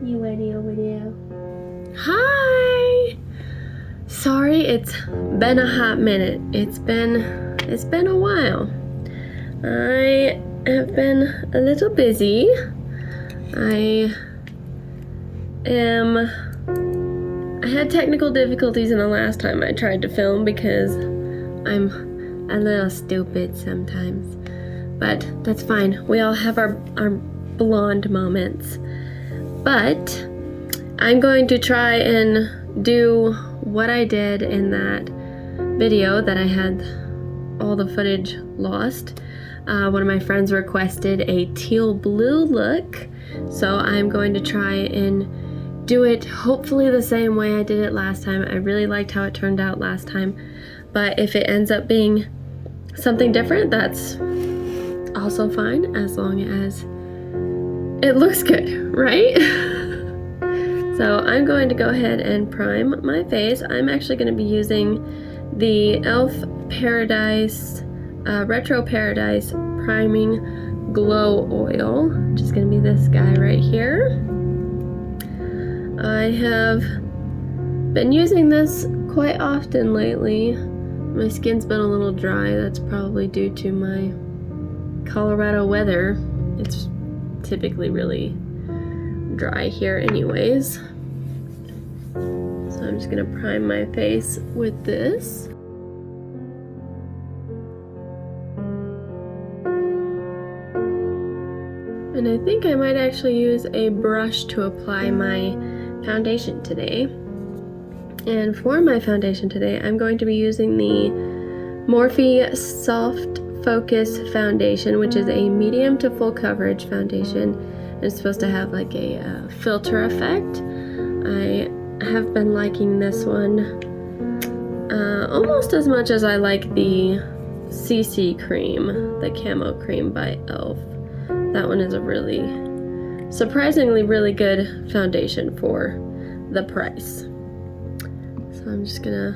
You ready over there? Hi! Sorry, it's been a hot minute. It's been a while. I have been a little busy. I had technical difficulties in the last time I tried to film because I'm a little stupid sometimes. But that's fine. We all have our blonde moments. But I'm going to try and do what I did in that video that I had all the footage lost. One of my friends requested a teal blue look, so I'm going to try and do it hopefully the same way I did it last time. I really liked how it turned out last time, but if it ends up being something different, that's also fine as long as it looks good, right? So I'm going to go ahead and prime my face. I'm actually going to be using the e.l.f. Paradise Retro Paradise Priming Glow Oil, which is going to be this guy right here. I have been using this quite often lately. My skin's been a little dry. That's probably due to my Colorado weather. It's typically really dry here anyways. So I'm just gonna prime my face with this. And I think I might actually use a brush to apply my foundation today. And for my foundation today, I'm going to be using the Morphe Soft Focus Foundation, which is a medium to full coverage foundation. It's supposed to have like a filter effect. I have been liking this one almost as much as I like the CC cream, the camo cream by e.l.f. That one is a really, surprisingly really good foundation for the price. So I'm just gonna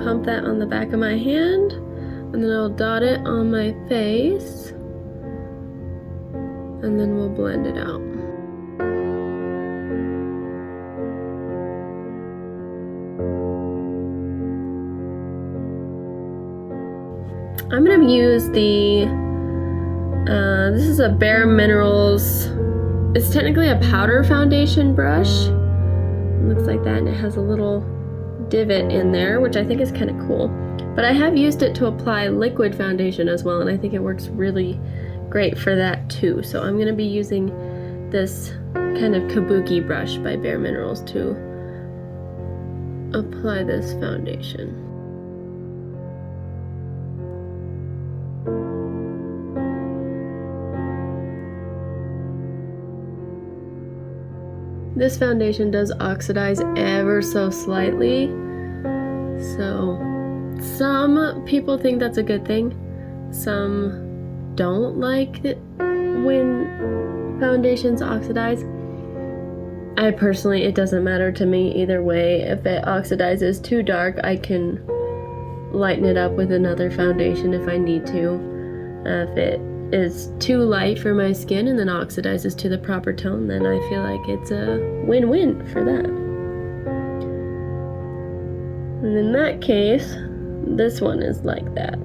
pump that on the back of my hand, and then I'll dot it on my face, and then we'll blend it out. I'm gonna use the, this is a Bare Minerals, it's technically a powder foundation brush. It looks like that, and it has a little divot in there, which I think is kind of cool. But I have used it to apply liquid foundation as well, and I think it works really great for that too. So I'm going to be using this kind of kabuki brush by Bare Minerals to apply this foundation. This foundation does oxidize ever so slightly, so some people think that's a good thing. Some don't like it when foundations oxidize. I personally, it doesn't matter to me either way. If it oxidizes too dark, I can lighten it up with another foundation if I need to. If it is too light for my skin and then oxidizes to the proper tone, then I feel like it's a win-win for that. And in that case, this one is like that.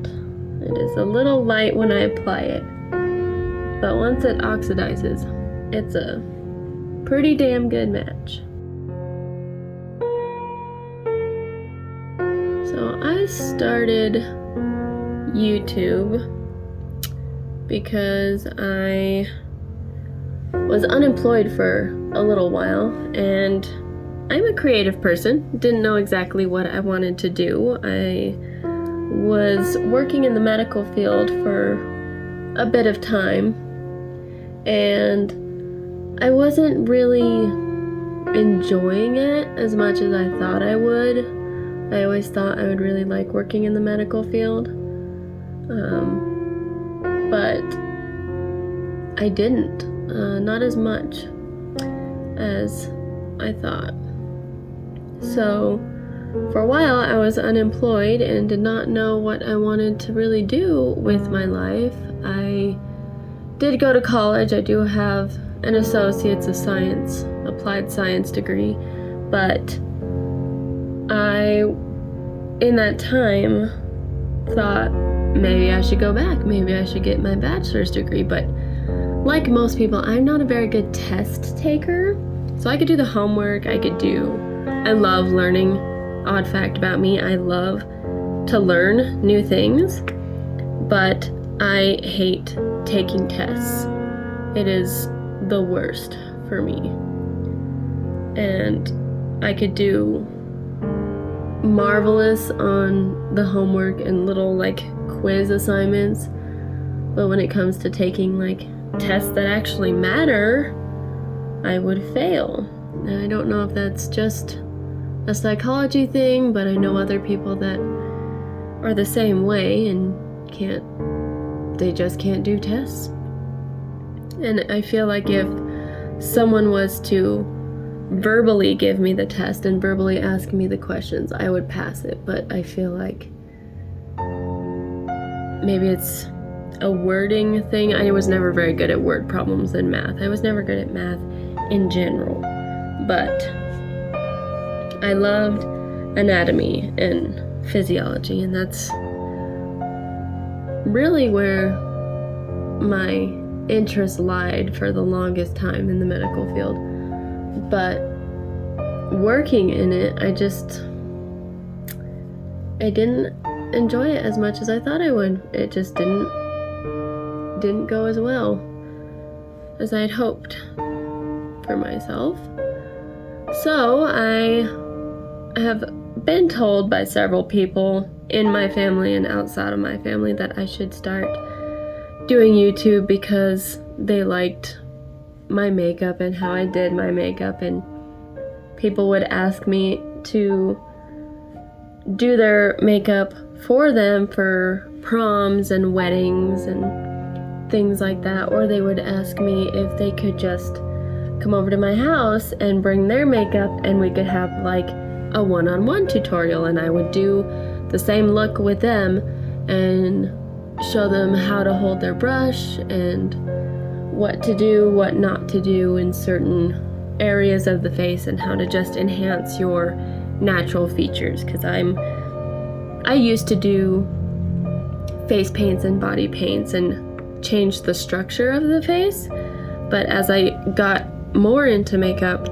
It is a little light when I apply it, but once it oxidizes, it's a pretty damn good match. So I started YouTube because I was unemployed for a little while, and I'm a creative person. Didn't know exactly what I wanted to do. I was working in the medical field for a bit of time, and I wasn't really enjoying it as much as I thought I would. I always thought I would really like working in the medical field. But I didn't, not as much as I thought. So for a while I was unemployed and did not know what I wanted to really do with my life. I did go to college. I do have an Associates of Science applied science degree, but I, in that time, thought maybe I should go back. Maybe I should get my bachelor's degree, but like most people, I'm not a very good test taker. So I could do the homework, I love learning. Odd fact about me, I love to learn new things, but I hate taking tests. It is the worst for me. And I could do marvelous on the homework and little like quiz assignments, but when it comes to taking like tests that actually matter, I would fail. And I don't know if that's just a psychology thing, but I know other people that are the same way and they just can't do tests. And I feel like if someone was to verbally give me the test and verbally ask me the questions, I would pass it, but I feel like maybe it's a wording thing. I was never very good at word problems in math. I was never good at math in general, but I loved anatomy and physiology, and that's really where my interest lied for the longest time in the medical field. But working in it, I didn't enjoy it as much as I thought I would. It just didn't go as well as I had hoped for myself. So I have been told by several people in my family and outside of my family that I should start doing YouTube because they liked my makeup and how I did my makeup, and people would ask me to do their makeup for them for proms and weddings and things like that, or they would ask me if they could just come over to my house and bring their makeup and we could have like a one-on-one tutorial, and I would do the same look with them and show them how to hold their brush and what to do, what not to do in certain areas of the face, and how to just enhance your natural features, because I used to do face paints and body paints and change the structure of the face, but as I got more into makeup,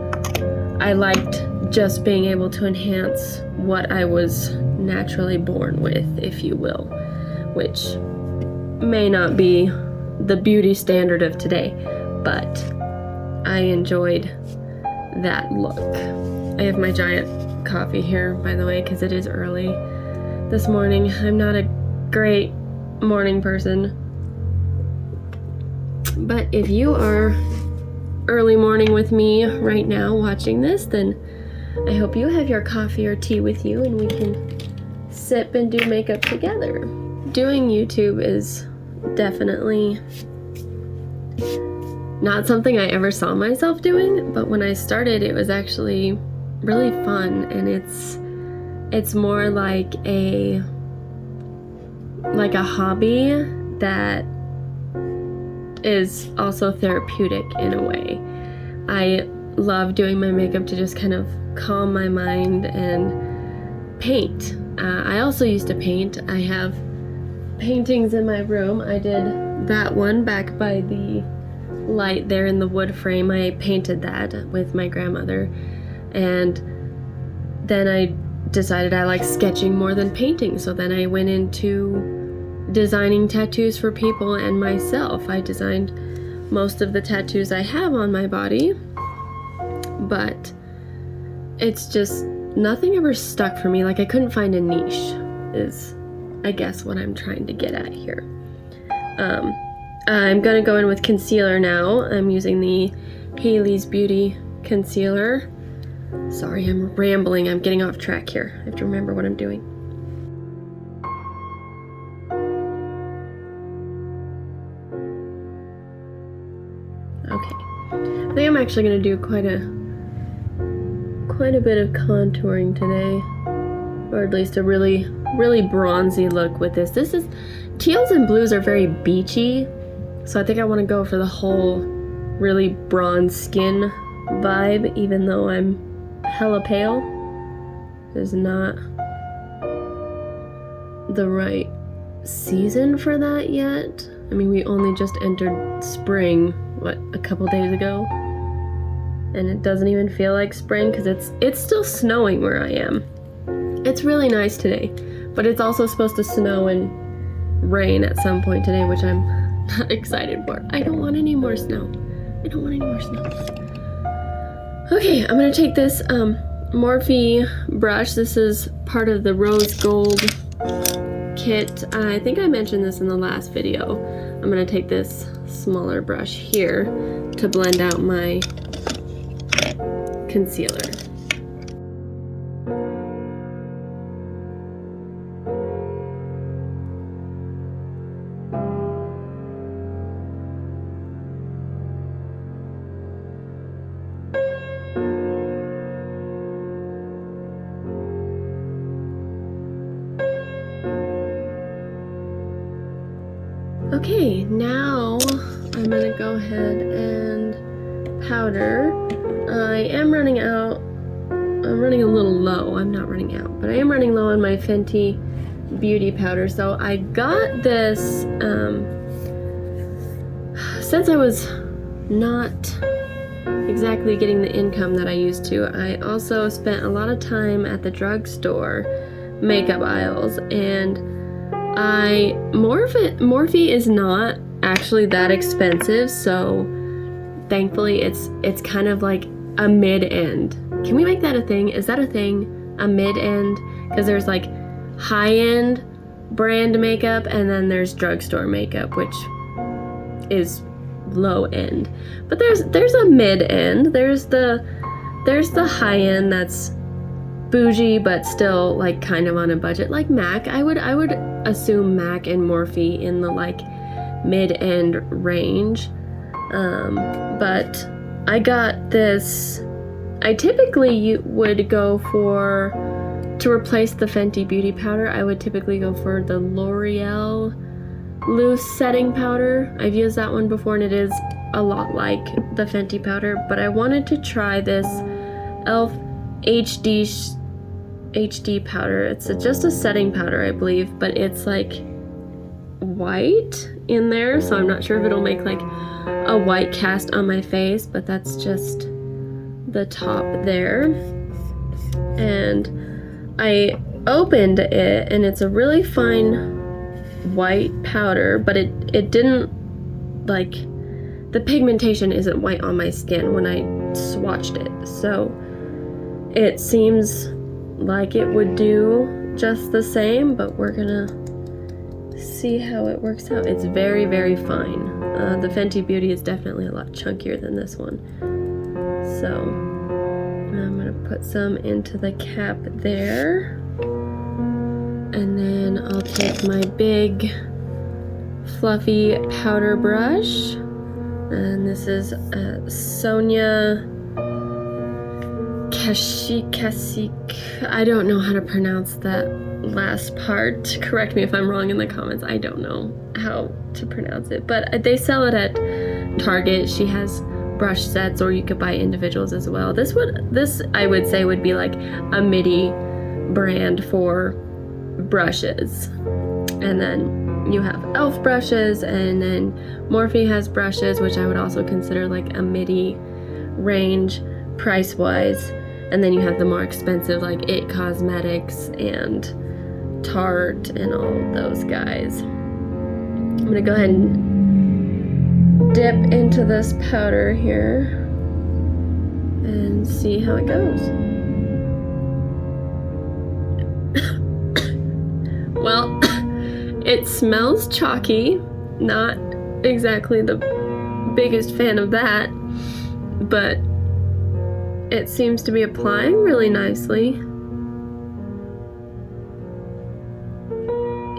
I liked just being able to enhance what I was naturally born with, if you will, which may not be the beauty standard of today, but I enjoyed that look. I have my giant coffee here, by the way, because it is early this morning. I'm not a great morning person, but if you are early morning with me right now watching this, then I hope you have your coffee or tea with you and we can sip and do makeup together. Doing YouTube is definitely not something I ever saw myself doing, but when I started it was actually really fun, and it's more like a hobby that is also therapeutic in a way. I love doing my makeup to just kind of calm my mind and paint. I also used to paint. I have paintings in my room. I did that one back by the light there in the wood frame. I painted that with my grandmother, and then I decided I like sketching more than painting, so then I went into designing tattoos for people and myself. I designed most of the tattoos I have on my body, but it's just nothing ever stuck for me. Like, I couldn't find a niche is I guess what I'm trying to get at here. I'm gonna go in with concealer now. I'm using the Hailey's Beauty concealer. Sorry, I'm rambling. I'm getting off track here. I have to remember what I'm doing. Okay. I think I'm actually gonna do quite a bit of contouring today, or at least a really bronzy look with this. Teals and blues are very beachy, so I think I want to go for the whole really bronze skin vibe, even though I'm hella pale, is not the right season for that yet. I mean, we only just entered spring, what, a couple days ago? And it doesn't even feel like spring because it's still snowing where I am. It's really nice today, but it's also supposed to snow and rain at some point today, which I'm not excited for. I don't want any more snow. I don't want any more snow. Okay, I'm gonna take this Morphe brush. This is part of the rose gold kit. I think I mentioned this in the last video. I'm gonna take this smaller brush here to blend out my concealer. Okay, now I'm gonna go ahead and powder. I am running out. I'm running a little low. I'm not running out, but I am running low on my Fenty Beauty powder. So I got this since I was not exactly getting the income that I used to. I also spent a lot of time at the drugstore makeup aisles, and Morphe is not actually that expensive, so thankfully it's kind of like a mid-end. Can we make that a thing? Is that a thing? A mid-end? Because there's like high-end brand makeup and then there's drugstore makeup, which is low-end. But there's a mid-end. There's the high-end that's bougie but still like kind of on a budget, like MAC. I would assume MAC and Morphe in the like mid-end range. But I got this. I typically would go for, to replace the Fenty Beauty powder, I would typically go for the L'Oreal loose setting powder. I've used that one before and it is a lot like the Fenty powder, but I wanted to try this e.l.f. HD powder. It's just a setting powder, I believe, but it's like white in there, so I'm not sure if it'll make like a white cast on my face, but that's just the top there. And I opened it and it's a really fine white powder, but it didn't, like, the pigmentation isn't white on my skin when I swatched it, so it seems like it would do just the same, but we're gonna see how it works out. It's very, very fine. The Fenty Beauty is definitely a lot chunkier than this one. So I'm gonna put some into the cap there. And then I'll take my big fluffy powder brush. And this is Sonia Kashik. I don't know how to pronounce that last part. Correct me if I'm wrong in the comments. I don't know how to pronounce it, but they sell it at Target. She has brush sets, or you could buy individuals as well. This I would say would be like a midi brand for brushes. And then you have e.l.f. brushes, and then Morphe has brushes, which I would also consider like a midi range price wise. And then you have the more expensive like It Cosmetics and Tarte and all those guys. I'm gonna go ahead and dip into this powder here and see how it goes. Well, it smells chalky. Not exactly the biggest fan of that, but it seems to be applying really nicely.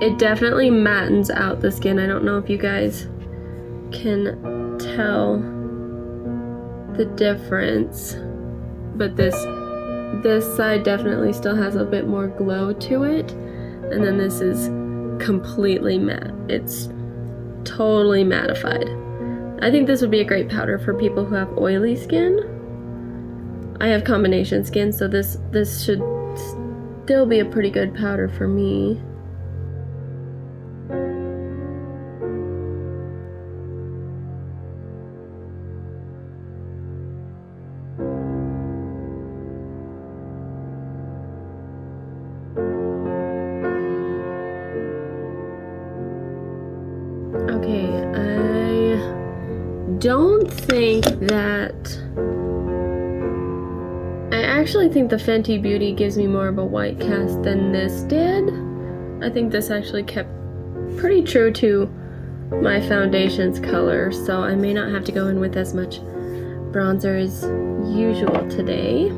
It definitely mattens out the skin. I don't know if you guys can tell the difference, but this side definitely still has a bit more glow to it, and then this is completely matte. It's totally mattified. I think this would be a great powder for people who have oily skin. I have combination skin, so this should still be a pretty good powder for me. Okay, I don't think that... I actually think the Fenty Beauty gives me more of a white cast than this did. I think this actually kept pretty true to my foundation's color, so I may not have to go in with as much bronzer as usual today.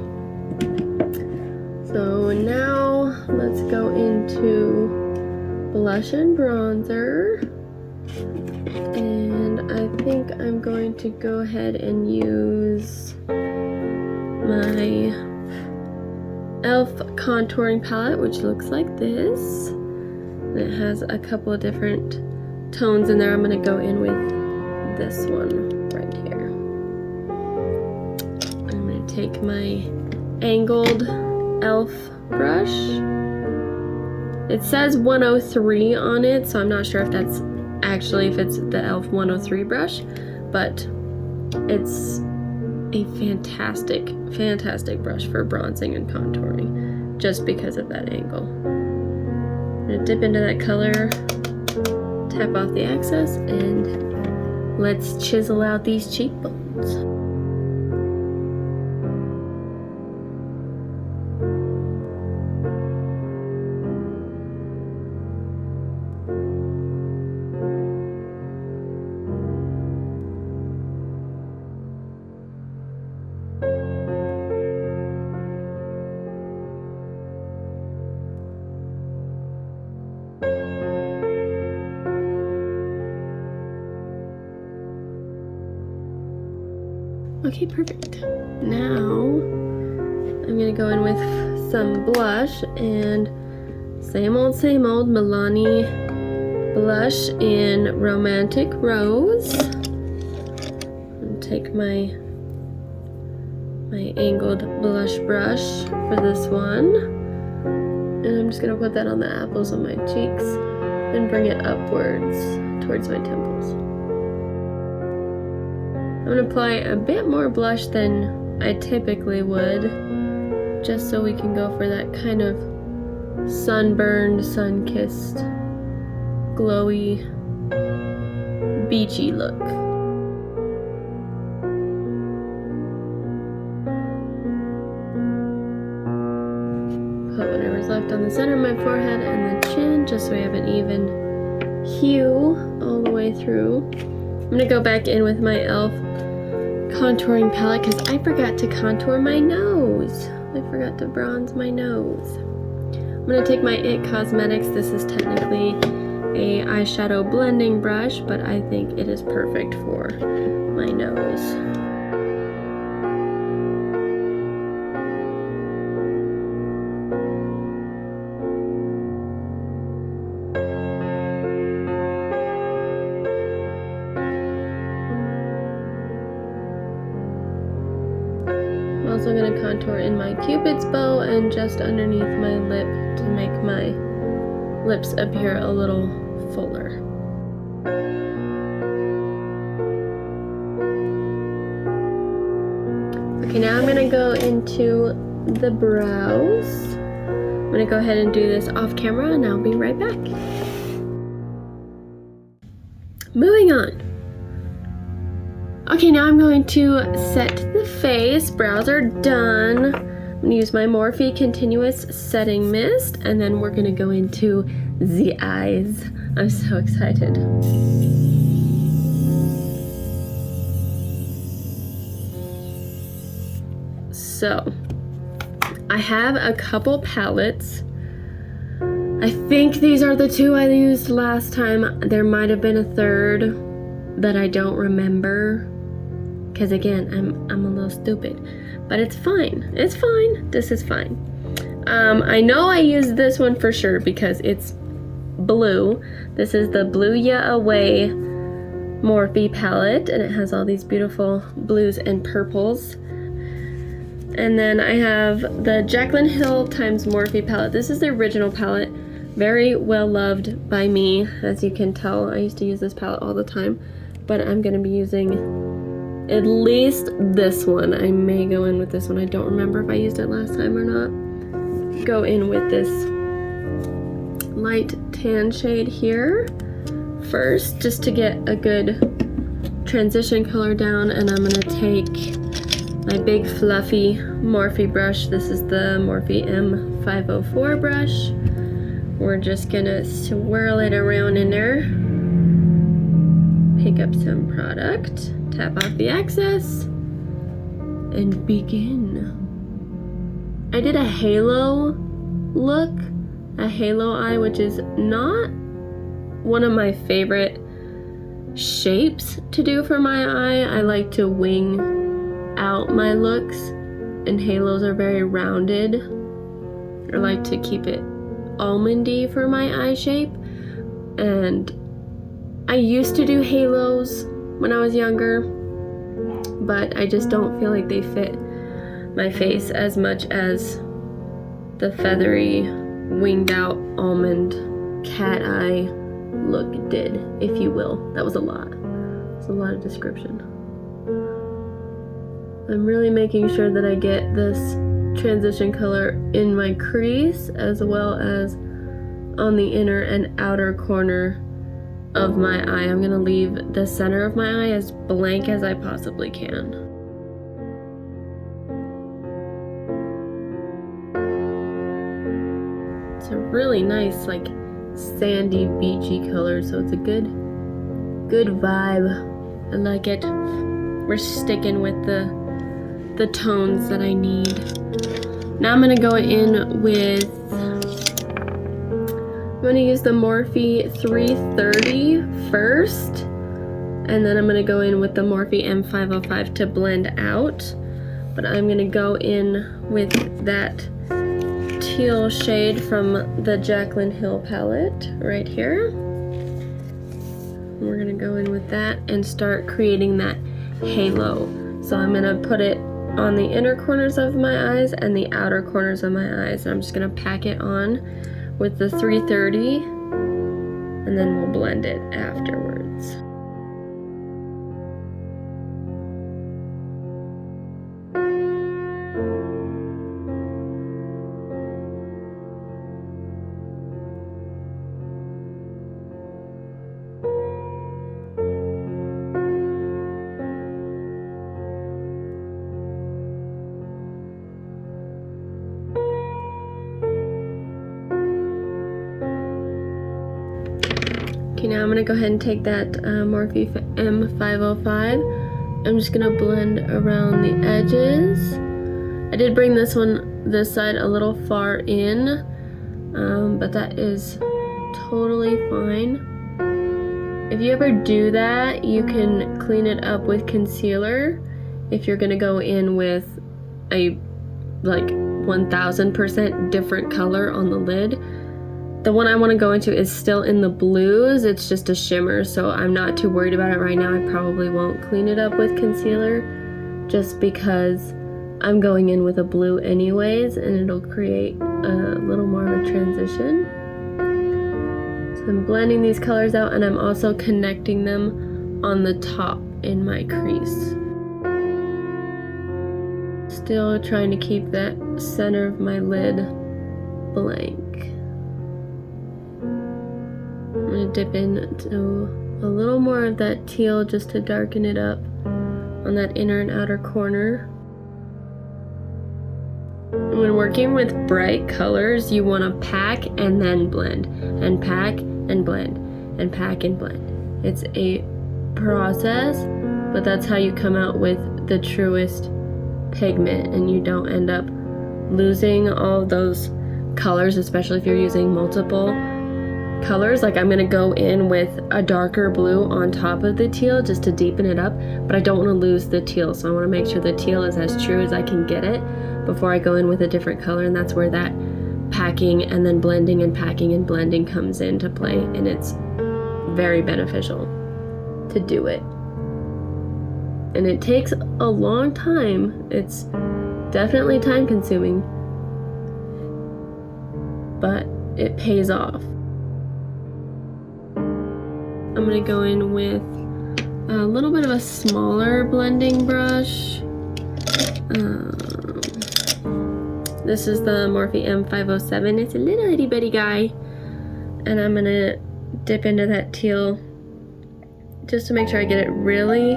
So now let's go into blush and bronzer. And I think I'm going to go ahead and use my e.l.f. contouring palette, which looks like this. And it has a couple of different tones in there. I'm going to go in with this one right here. I'm going to take my angled e.l.f. brush. It says 103 on it, so I'm not sure if that's actually if it's the e.l.f. 103 brush, but it's a fantastic brush for bronzing and contouring just because of that angle. I'm gonna dip into that color, tap off the excess, and let's chisel out these cheekbones. Okay, perfect. Now I'm gonna go in with some blush, and same old Milani blush in Romantic Rose. And take my angled blush brush for this one, and I'm just gonna put that on the apples of my cheeks and bring it upwards towards my temples. I'm going to apply a bit more blush than I typically would, just so we can go for that kind of sunburned, sun-kissed, glowy, beachy look. Put whatever's left on the center of my forehead and the chin, just so we have an even hue all the way through. I'm going to go back in with my e.l.f. contouring palette because I forgot to contour my nose. I forgot to bronze my nose. I'm going to take my IT Cosmetics. This is technically a eyeshadow blending brush, but I think it is perfect for my nose. I'm also going to contour in my Cupid's bow and just underneath my lip to make my lips appear a little fuller. Okay, now I'm going to go into the brows. I'm going to go ahead and do this off camera and I'll be right back. Moving on. Okay, now I'm going to set the face. Brows are done. I'm going to use my Morphe Continuous Setting Mist, and then we're going to go into the eyes. I'm so excited. So, I have a couple palettes. I think these are the two I used last time. There might have been a third, but I don't remember. Because again, I'm a little stupid, but it's fine. It's fine. This is fine. I know I used this one for sure because it's blue. This is the Blue Ya Away Morphe palette, and it has all these beautiful blues and purples. And then I have the Jaclyn Hill times Morphe palette. This is the original palette, very well loved by me. As you can tell, I used to use this palette all the time, but I'm gonna be using at least this one. I may go in with this one. I don't remember if I used it last time or not. Go in with this light tan shade here first, just to get a good transition color down, and I'm gonna take my big fluffy Morphe brush. This is the Morphe M504 brush. We're just gonna swirl it around in there, pick up some product, tap off the excess, and begin. I did a halo look, a halo eye, which is not one of my favorite shapes to do for my eye. I like to wing out my looks, and halos are very rounded. I like to keep it almondy for my eye shape, and I used to do halos when I was younger, but I just don't feel like they fit my face as much as the feathery, winged out almond cat eye look did, if you will. That was a lot. It's a lot of description. I'm really making sure that I get this transition color in my crease as well as on the inner and outer corner of my eye. I'm gonna leave the center of my eye as blank as I possibly can. It's a really nice, like, sandy, beachy color, so it's a good vibe. I like it. We're sticking with the tones that I need. Now I'm gonna go in with, I'm gonna use the Morphe 330 first, and then I'm gonna go in with the Morphe M505 to blend out. But I'm gonna go in with that teal shade from the Jaclyn Hill palette right here. We're gonna go in with that and start creating that halo. So I'm gonna put it on the inner corners of my eyes and the outer corners of my eyes. I'm just gonna pack it on with the 330, and then we'll blend it afterwards. Okay, now I'm going to go ahead and take that Morphe M505. I'm just going to blend around the edges. I did bring this side a little far in, but that is totally fine. If you ever do that, you can clean it up with concealer if you're going to go in with a like 1000% different color on the lid. The one I want to go into is still in the blues. It's just a shimmer, so I'm not too worried about it right now. I probably won't clean it up with concealer just because I'm going in with a blue anyways, and it'll create a little more of a transition. So I'm blending these colors out, and I'm also connecting them on the top in my crease. Still trying to keep that center of my lid blank. I'm going to dip into a little more of that teal just to darken it up on that inner and outer corner. When working with bright colors, you want to pack and then blend, and pack and blend, and pack and blend. It's a process, but that's how you come out with the truest pigment, and you don't end up losing all of those colors, especially if you're using multiple colors. Like, I'm gonna go in with a darker blue on top of the teal just to deepen it up, but I don't want to lose the teal, so I want to make sure the teal is as true as I can get it before I go in with a different color. And that's where that packing and then blending and packing and blending comes into play, and it's very beneficial to do it. And it takes a long time. It's Definitely time consuming, but it pays off. I'm gonna go in with a little bit of a smaller blending brush. This is the Morphe M507. It's a little itty bitty guy. And I'm gonna dip into that teal just to make sure I get it really,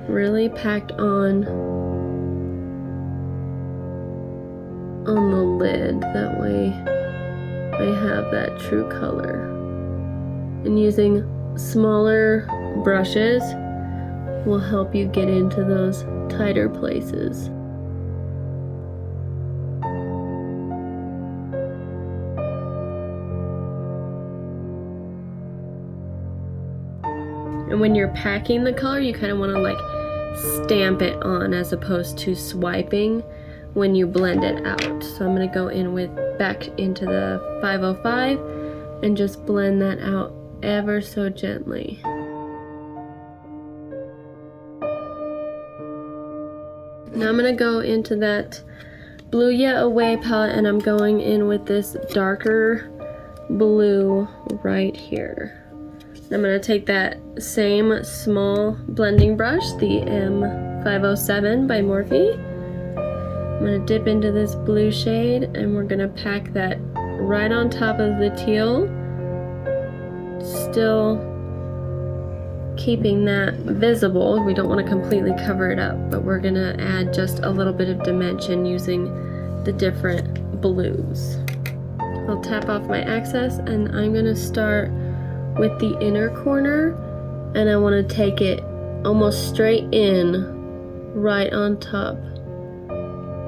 really packed on the lid. That way I have that true color. And using smaller brushes will help you get into those tighter places. And when you're packing the color, you kind of want to like stamp it on as opposed to swiping when you blend it out. So I'm going to go in with back into the 505 and just blend that out ever so gently. Now I'm going to go into that Blue Ya Away palette, and I'm going in with this darker blue right here. I'm going to take that same small blending brush, the M507 by Morphe. I'm going to dip into this blue shade, and we're going to pack that right on top of the teal, still keeping that visible. We don't want to completely cover it up, but we're going to add just a little bit of dimension using the different blues. I'll tap off my excess, and I'm going to start with the inner corner, and I want to take it almost straight in right on top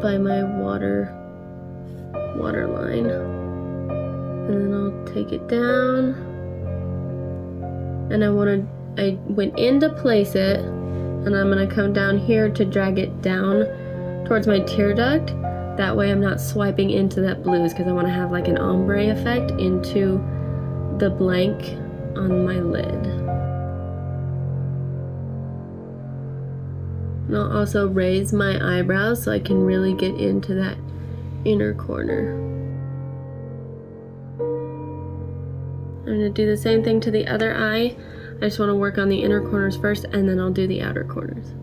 by my water line, and then I'll take it down, and I went in to place it, and I'm going to come down here to drag it down towards my tear duct. That way I'm not swiping into that blues, because I want to have like an ombre effect into the blank on my lid. And I'll also raise my eyebrows so I can really get into that inner corner. I'm going to do the same thing to the other eye. I just want to work on the inner corners first, and then I'll do the outer corners.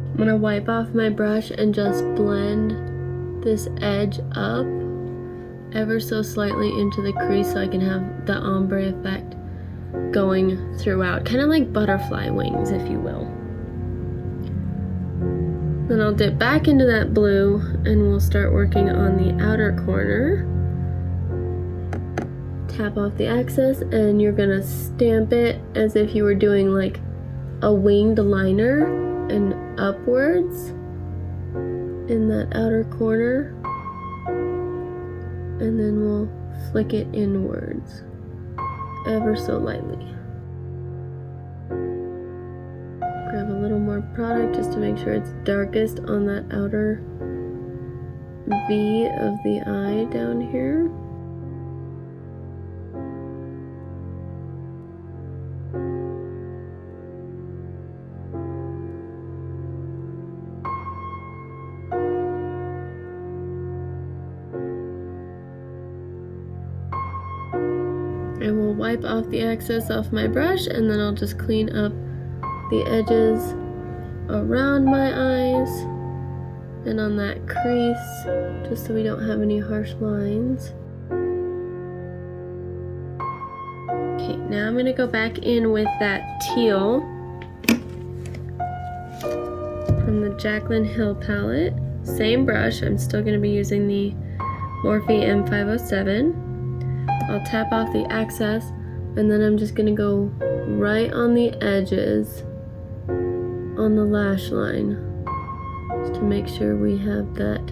I'm going to wipe off my brush and just blend this edge up ever so slightly into the crease so I can have the ombre effect going throughout, kind of like butterfly wings, if you will. Then I'll dip back into that blue, and we'll start working on the outer corner. Tap off the excess, and you're going to stamp it as if you were doing like a winged liner, and upwards in that outer corner, and then we'll flick it inwards ever so lightly. Grab a little more product just to make sure it's darkest on that outer V of the eye down here. I will wipe off the excess off my brush, and then I'll just clean up the edges around my eyes and on that crease, just so we don't have any harsh lines. Okay, now I'm going to go back in with that teal from the Jaclyn Hill palette. Same brush, I'm still going to be using the Morphe M507. I'll tap off the excess, and then I'm just going to go right on the edges on the lash line, just to make sure we have that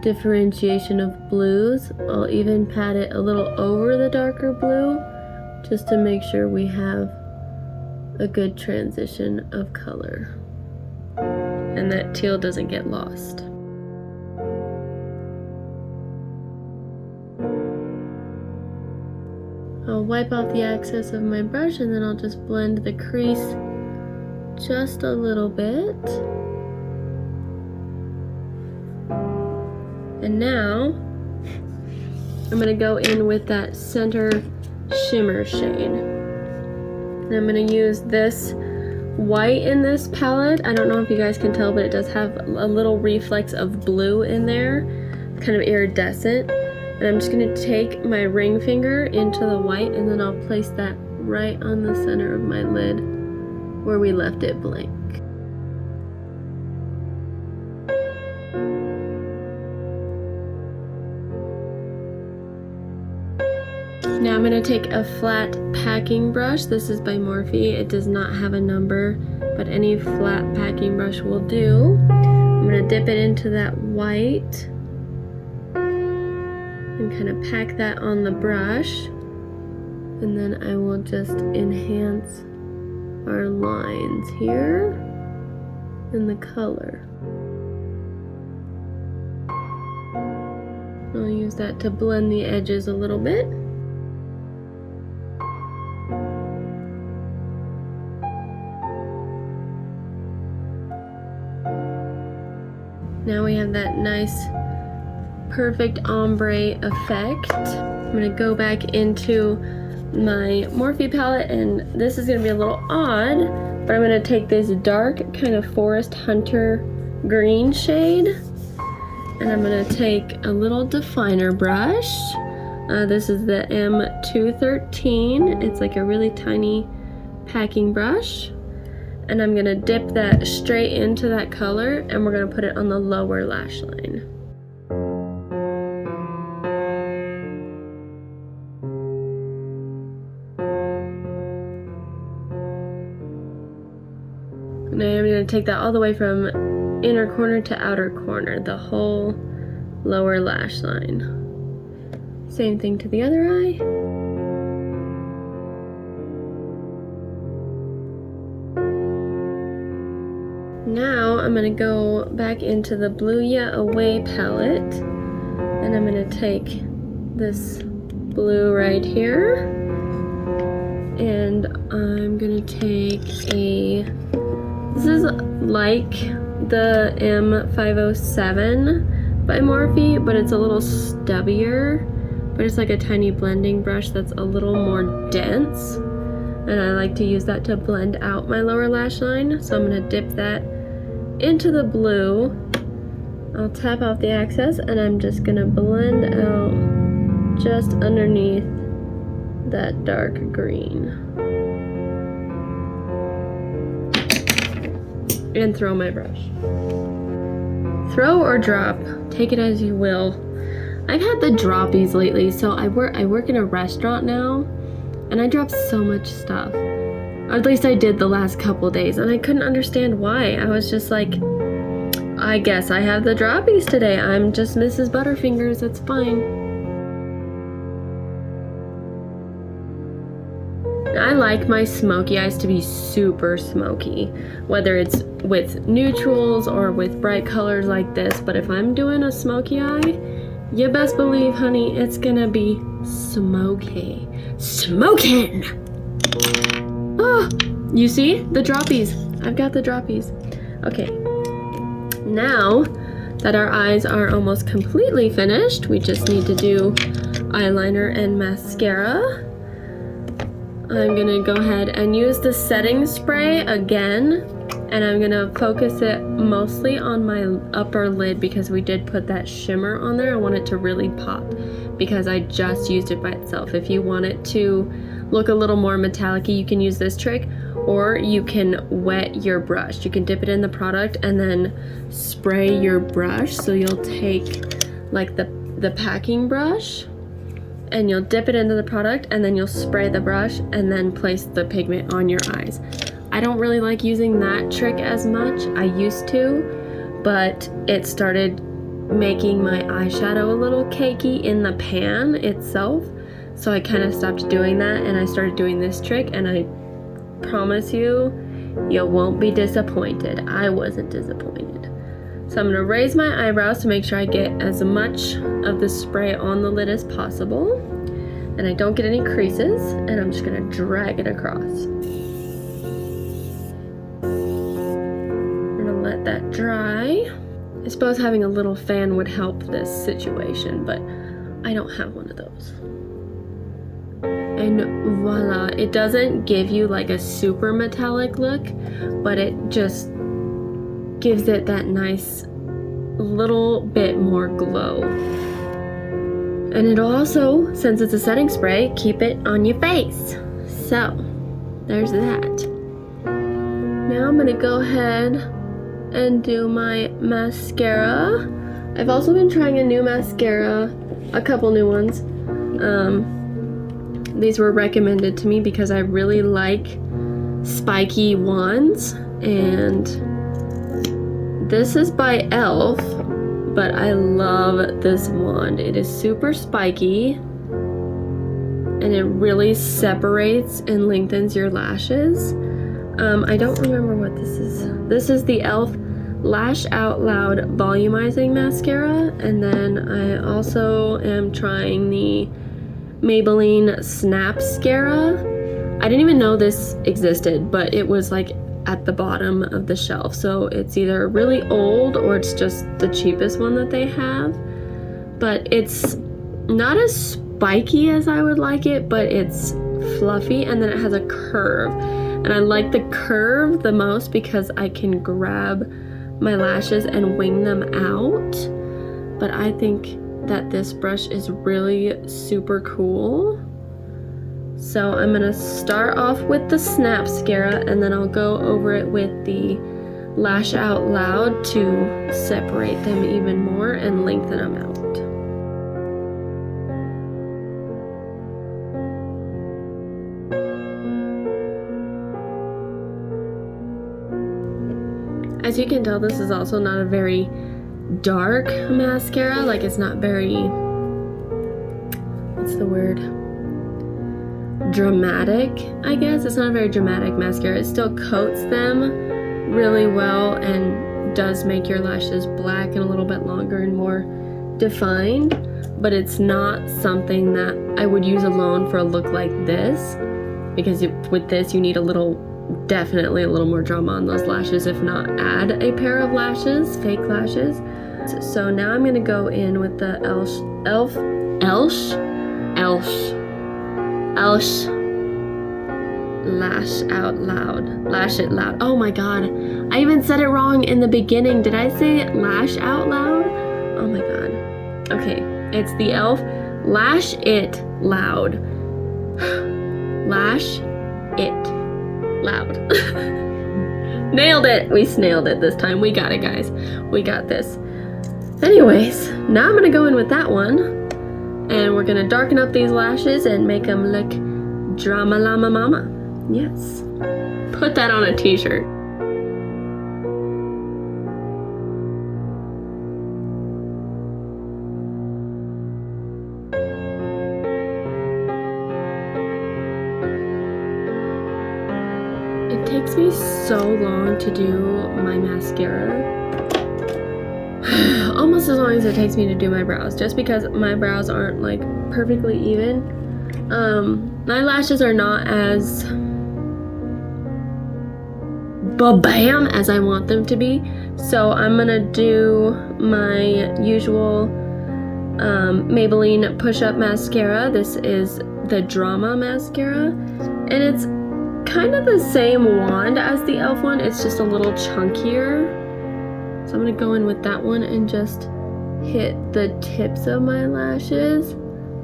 differentiation of blues. I'll even pat it a little over the darker blue, just to make sure we have a good transition of color and that teal doesn't get lost. I'll wipe off the excess of my brush and then I'll just blend the crease just a little bit. And now I'm gonna go in with that center shimmer shade. And I'm gonna use this white in this palette. I don't know if you guys can tell, but it does have a little reflex of blue in there, kind of iridescent. And I'm just gonna take my ring finger into the white and then I'll place that right on the center of my lid where we left it blank. Now I'm going to take a flat packing brush. This is by Morphe. It does not have a number, but any flat packing brush will do. I'm going to dip it into that white and kind of pack that on the brush. And then I will just enhance our lines here in the color. I'll use that to blend the edges a little bit. Now we have that nice, perfect ombre effect. I'm gonna go back into my Morphe palette, and this is gonna be a little odd, but I'm gonna take this dark kind of Forest Hunter green shade, and I'm gonna take a little definer brush. This is the M213. It's like a really tiny packing brush. And I'm gonna dip that straight into that color and we're gonna put it on the lower lash line. And I'm gonna take that all the way from inner corner to outer corner, the whole lower lash line. Same thing to the other eye. Now I'm going to go back into the Blue Ya Away palette and I'm going to take this blue right here and I'm going to take this is like the M507 by Morphe, but it's a little stubbier, but it's like a tiny blending brush that's a little more dense, and I like to use that to blend out my lower lash line. So I'm going to dip that into the blue. I'll tap off the excess and I'm just gonna blend out just underneath that dark green and throw my brush. Throw or drop, take it as you will. I've had the droppies lately, so I work in a restaurant now and I drop so much stuff. Or at least I did the last couple days, and I couldn't understand why. I was just like, I guess I have the droppies today. I'm just Mrs. Butterfingers, it's fine. I like my smoky eyes to be super smoky, whether it's with neutrals or with bright colors like this, but if I'm doing a smoky eye, you best believe, honey, it's gonna be smoky. Smokin'! Oh, you see? The droppies. I've got the droppies. Okay. Now that our eyes are almost completely finished, we just need to do eyeliner and mascara. I'm gonna go ahead and use the setting spray again, and I'm gonna focus it mostly on my upper lid because we did put that shimmer on there. I want it to really pop because I just used it by itself. If you want it to look a little more metallic-y, you can use this trick, or you can wet your brush. You can dip it in the product and then spray your brush. So you'll take like the packing brush and you'll dip it into the product and then you'll spray the brush and then place the pigment on your eyes. I don't really like using that trick as much. I used to, but it started making my eyeshadow a little cakey in the pan itself. So I kind of stopped doing that and I started doing this trick, and I promise you, you won't be disappointed. I wasn't disappointed. So I'm going to raise my eyebrows to make sure I get as much of the spray on the lid as possible. and I don't get any creases, and I'm just gonna drag it across. I'm gonna let that dry. I suppose having a little fan would help this situation, but I don't have one of those. And voila, it doesn't give you like a super metallic look, but it just gives it that nice little bit more glow. And it'll also, since it's a setting spray, keep it on your face. So, there's that. Now I'm gonna go ahead and do my mascara. I've also been trying a new mascara, a couple new ones. These were recommended to me because I really like spiky wands, and this is by e.l.f., but I love this wand. It is super spiky and it really separates and lengthens your lashes. I don't remember what this is. This is the e.l.f. Lash Out Loud Volumizing Mascara, and then I also am trying the Mabeline Snapscara. I didn't even know this existed, but it was like at the bottom of the shelf, so it's either really old or it's just the cheapest one that they have. But it's not as spiky as I would like it, but it's fluffy, and then it has a curve, and I like the curve the most because I can grab my lashes and wing them out. But I think that this brush is really super cool. So I'm gonna start off with the Snapscara, and then I'll go over it with the Lash Out Loud to separate them even more and lengthen them out. As you can tell, this is also not a very dark mascara. Like, it's not very, what's the word, dramatic, I guess. It's not a very dramatic mascara. It still coats them really well and does make your lashes black and a little bit longer and more defined, but it's not something that I would use alone for a look like this, because with this you need definitely a little more drama on those lashes, if not add a pair of lashes, fake lashes. So now I'm gonna go in with the e.l.f. Lash Out Loud. Lash It Loud. Oh my god, I even said it wrong in the beginning. Did I say Lash Out Loud? Oh my god. Okay, it's the e.l.f. Lash It Loud. Lash It Loud. Nailed it! We snailed it this time. We got it, guys. We got this. Anyways, now I'm gonna go in with that one, and we're gonna darken up these lashes and make them look drama llama mama. Yes. Put that on a t-shirt. It takes me so long to do my mascara. Almost as long as it takes me to do my brows, just because my brows aren't like perfectly even. My lashes are not as ba-bam as I want them to be, so I'm gonna do my usual Maybelline push-up mascara. This is the Drama mascara, and it's kind of the same wand as the e.l.f. one, it's just a little chunkier. So I'm gonna go in with that one and just hit the tips of my lashes,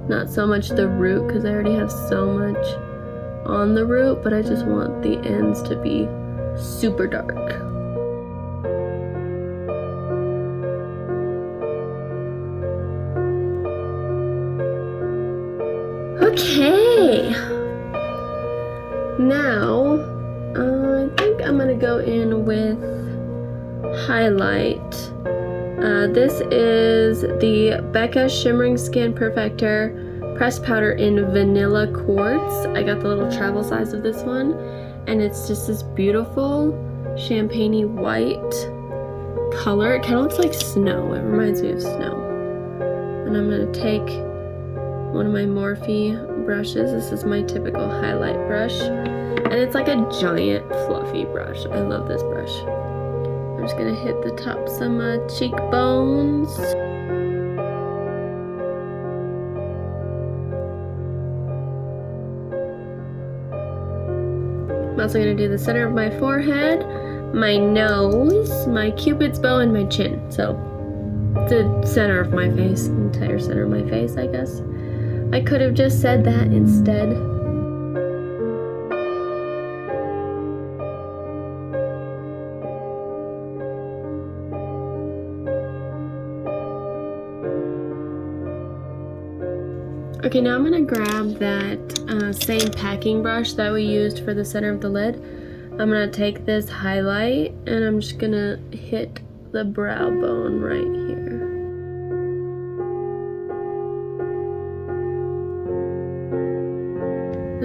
not so much the root, because I already have so much on the root, but I just want the ends to be super dark. Okay, now I think I'm gonna go in with highlight. This is the Becca Shimmering Skin Perfector Pressed Powder in Vanilla Quartz. I got the little travel size of this one, and it's just this beautiful champagne-y white color. It kind of looks like snow. It reminds me of snow. And I'm gonna take one of my Morphe brushes. This is my typical highlight brush. And it's like a giant fluffy brush. I love this brush. I'm just gonna hit the tops of my cheekbones. I'm also gonna do the center of my forehead, my nose, my cupid's bow, and my chin. So the center of my face, entire center of my face, I guess. I could have just said that instead. Okay, now I'm gonna grab that same packing brush that we used for the center of the lid. I'm gonna take this highlight and I'm just gonna hit the brow bone right here.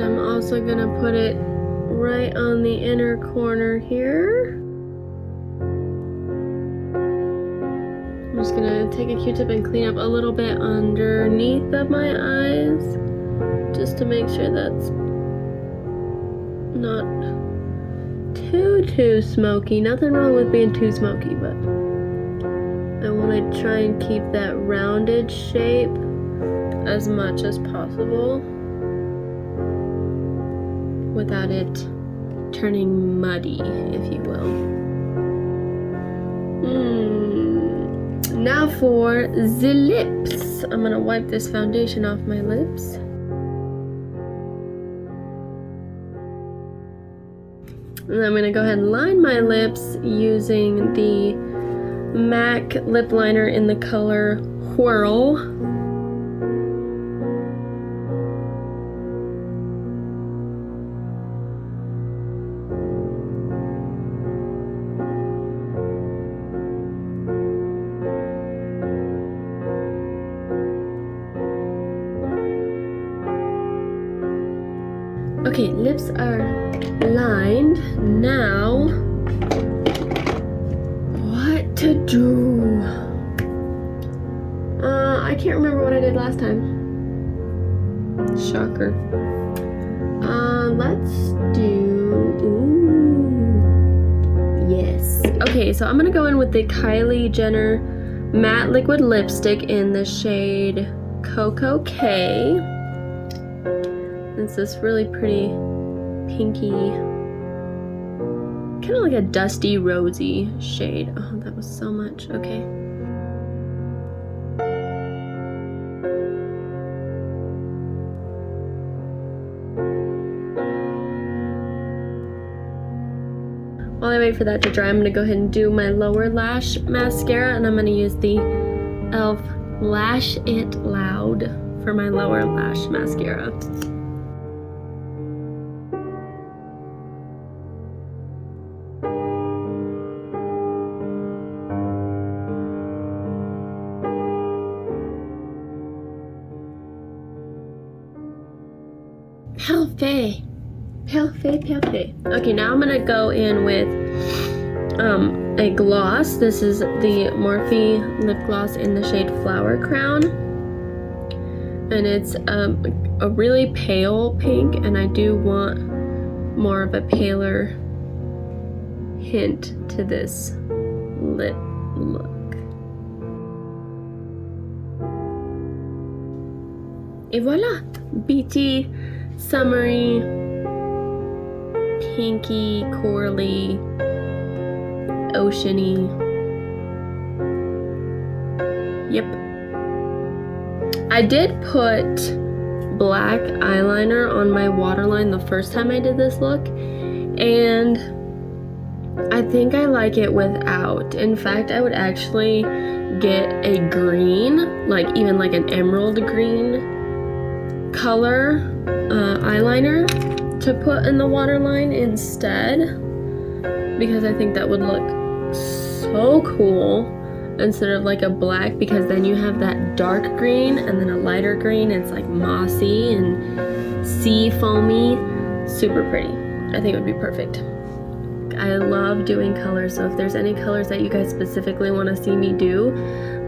I'm also gonna put it right on the inner corner here. I'm just gonna take a Q-tip and clean up a little bit underneath of my eyes, just to make sure that's not too smoky. Nothing wrong with being too smoky, but I want to try and keep that rounded shape as much as possible without it turning muddy, if you will. Now for the lips. I'm gonna wipe this foundation off my lips. And I'm gonna go ahead and line my lips using the MAC lip liner in the color Whirl. Okay, lips are lined. Now, what to do? I can't remember what I did last time. Shocker. Let's do, yes. Okay, so I'm gonna go in with the Kylie Jenner matte liquid lipstick in the shade Cocoa K. It's this really pretty pinky, kind of like a dusty rosy shade. Oh, that was so much. Okay. While I wait for that to dry, I'm going to go ahead and do my lower lash mascara, and I'm going to use the e.l.f. Lash It Loud for my lower lash mascara. Parfait. Okay, now I'm gonna go in with a gloss. This is the Morphe lip gloss in the shade Flower Crown, and it's a really pale pink, and I do want more of a paler hint to this lip look. Et voila! Beachy, summery, pinky, corally, oceany. Yep. I did put black eyeliner on my waterline the first time I did this look, and I think I like it without. In fact, I would actually get a green, like even like an emerald green color eyeliner to put in the waterline instead, because I think that would look so cool instead of like a black, because then you have that dark green and then a lighter green. It's like mossy and sea foamy, super pretty. I think it would be perfect. I love doing colors, so if there's any colors that you guys specifically want to see me do,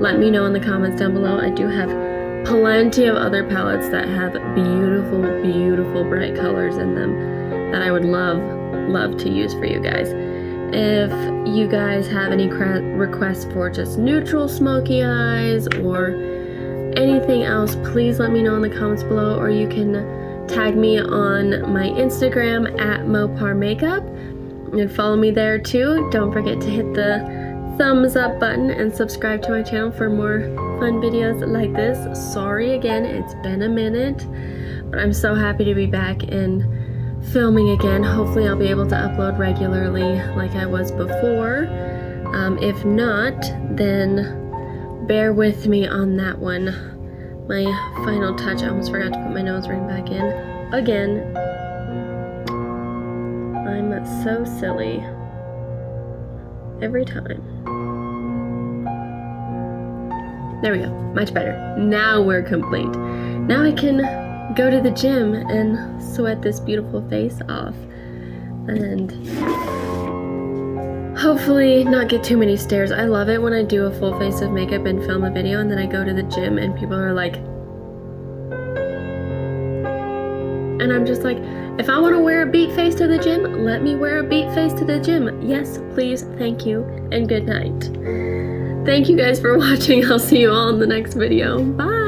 let me know in the comments down below. I do have plenty of other palettes that have beautiful, beautiful bright colors in them that I would love to use for you guys. If you guys have any requests for just neutral smoky eyes or anything else, please let me know in the comments below, or you can tag me on my Instagram at moparmakeup and follow me there too. Don't forget to hit the thumbs up button and subscribe to my channel for more fun videos like this. Sorry again, it's been a minute, but I'm so happy to be back and filming again. Hopefully I'll be able to upload regularly like I was before. If not, then bear with me on that one. My final touch, I almost forgot to put my nose ring back in again. I'm so silly every time. There we go, much better. Now we're complete. Now I can go to the gym and sweat this beautiful face off and hopefully not get too many stares. I love it when I do a full face of makeup and film a video and then I go to the gym and people are like, and I'm just like, if I want to wear a beat face to the gym, let me wear a beat face to the gym. Yes, please, thank you, and good night. Thank you guys for watching. I'll see you all in the next video. Bye!